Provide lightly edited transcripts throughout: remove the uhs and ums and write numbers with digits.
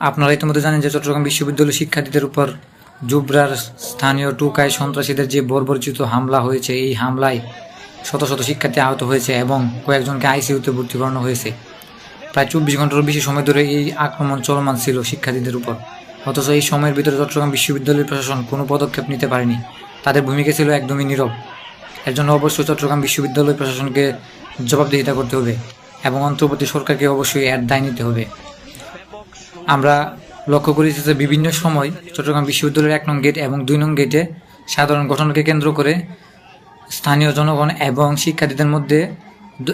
আপনারা ইতিমধ্যে জানেন যে চট্টগ্রাম বিশ্ববিদ্যালয় শিক্ষার্থীদের উপর জুবরার স্থানীয় টুকাই সন্ত্রাসীদের যে বর্বরচিত হামলা হয়েছে, এই হামলায় শত শত শিক্ষার্থী আহত হয়েছে এবং কয়েকজনকে আইসিইউতে ভর্তি করানো হয়েছে। প্রায় 24 ঘন্টারও বেশি সময় ধরে এই আক্রমণ চলমান ছিল শিক্ষার্থীদের উপর। অথচ এই সময়ের ভিতরে চট্টগ্রাম বিশ্ববিদ্যালয় প্রশাসন কোনো পদক্ষেপ নিতে পারেনি। তাদের ভূমিকা ছিল একদমই নীরব। এর জন্য অবশ্যই চট্টগ্রাম বিশ্ববিদ্যালয় প্রশাসনকে জবাবদিহিতা করতে হবে এবং অন্তর্বর্তী সরকারকে অবশ্যই এর দায় নিতে হবে। আমরা লক্ষ্য করেছি যে বিভিন্ন সময় চট্টগ্রাম বিশ্ববিদ্যালয়ের 1 নং গেট এবং 2 নং গেটে সাধারণ ঘটনাকে কেন্দ্র করে স্থানীয় জনগণ এবং শিক্ষার্থীদের মধ্যে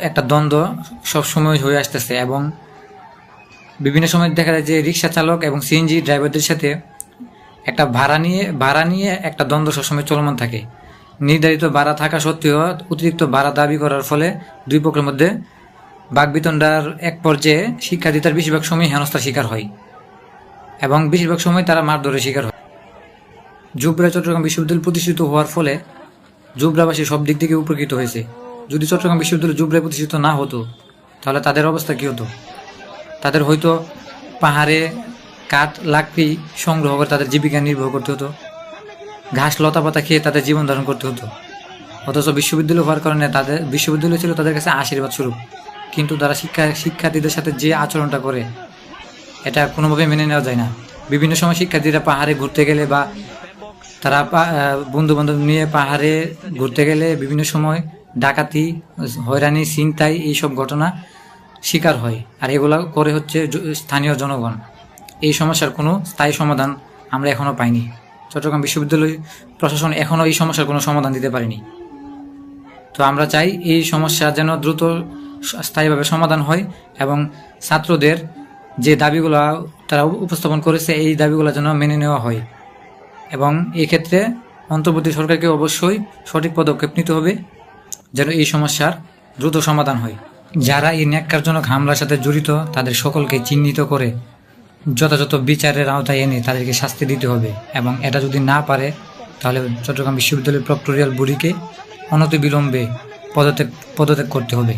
একটা দ্বন্দ্ব সবসময় হয়ে আসতেছে এবং বিভিন্ন সময় দেখা যায় যে রিক্সা চালক এবং সিএনজি ড্রাইভারদের সাথে একটা ভাড়া নিয়ে একটা দ্বন্দ্ব সবসময় চলমান থাকে। নির্ধারিত ভাড়া থাকা সত্ত্বেও অতিরিক্ত ভাড়া দাবি করার ফলে দুই পক্ষের মধ্যে বাকবিতণ্ডার এক পর্যায়ে শিক্ষার্থী তার বেশিরভাগ সময় হেনস্থার শিকার হয় এবং বেশিরভাগ সময় তারা মারধরের শিকার হয়। জুবরা চট্টগ্রাম বিশ্ববিদ্যালয় প্রতিষ্ঠিত হওয়ার ফলে জুবরাবাসী সব দিক থেকে উপকৃত হয়েছে। যদি চট্টগ্রাম বিশ্ববিদ্যালয় জুবরায় প্রতিষ্ঠিত না হতো তাহলে তাদের অবস্থা কী হতো? তাদের হয়তো পাহাড়ে কাঠ লাকড়ি সংগ্রহ করে তাদের জীবিকা নির্বাহ করতে হতো, ঘাস লতা পাতা খেয়ে তাদের জীবন ধারণ করতে হতো। অথচ বিশ্ববিদ্যালয় হওয়ার কারণে তাদের বিশ্ববিদ্যালয় ছিল তাদের কাছে আশীর্বাদ স্বরূপ। কিন্তু তারা শিক্ষার্থীদের সাথে যে আচরণটা করে এটা কোনোভাবে মেনে নেওয়া যায় না। বিভিন্ন সময় শিক্ষার্থীরা পাহাড়ে ঘুরতে গেলে বা তারা বন্ধু বান্ধব নিয়ে পাহাড়ে ঘুরতে গেলে বিভিন্ন সময় ডাকাতি, হয়রানি, ছিনতাই এইসব ঘটনা শিকার হয়, আর এগুলো করে হচ্ছে স্থানীয় জনগণ। এই সমস্যার কোনো স্থায়ী সমাধান আমরা এখনও পাইনি। চট্টগ্রাম বিশ্ববিদ্যালয় প্রশাসন এখনও এই সমস্যার কোনো সমাধান দিতে পারেনি। তো আমরা চাই এই সমস্যা যেন দ্রুত স্থায়ীভাবে সমাধান হয় এবং ছাত্রদের যে দাবিগুলো তারা উপস্থাপন করেছে এই দাবিগুলো যেন মেনে নেওয়া হয় এবং এই ক্ষেত্রে অন্তর্বর্তী সরকারকে অবশ্যই সঠিক পদক্ষেপ নিতে হবে যেন এই সমস্যার দ্রুত সমাধান হয়। যারা এই ন্যাক্কারজনক হামলার সাথে জড়িত তাদের সকলকে চিহ্নিত করে যথাযথ বিচারের আওতায় এনে তাদেরকে শাস্তি দিতে হবে এবং এটা যদি না পারে তাহলে চট্টগ্রাম বিশ্ববিদ্যালয়ের প্রক্টোরিয়াল বডিকে অনতিবিলম্বে পদত্যাগ করতে হবে।